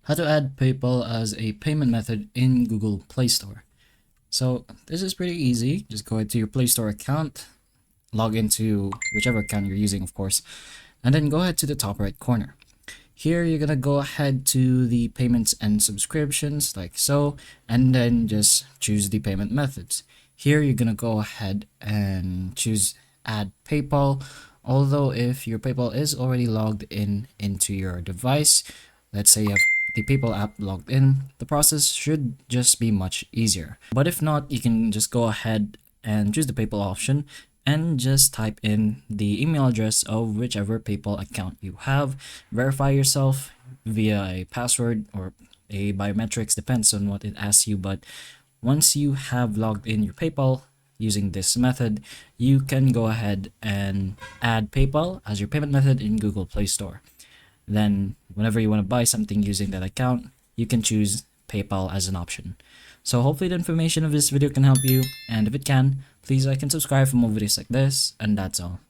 How to add PayPal as a payment method in Google Play Store. So this is pretty easy. Just go into your Play Store account, log into whichever account you're using, of course, and then go ahead to the top right corner. Here you're gonna go ahead to the payments and subscriptions like so, and then just choose the payment methods. Here you're gonna go ahead and choose add PayPal. Although if your PayPal is already logged in into your device, let's say you have the PayPal app logged in, the process should just be much easier. But if not, you can just go ahead and choose the PayPal option and just type in the email address of whichever PayPal account you have. Verify yourself via a password or a biometrics, depends on what it asks you. But once you have logged in your PayPal using this method, you can go ahead and add PayPal as your payment method in Google Play Store. Then whenever you want to buy something using that account, you can choose PayPal as an option. So hopefully the information of this video can help you, and if it can, please like and subscribe for more videos like this, and that's all.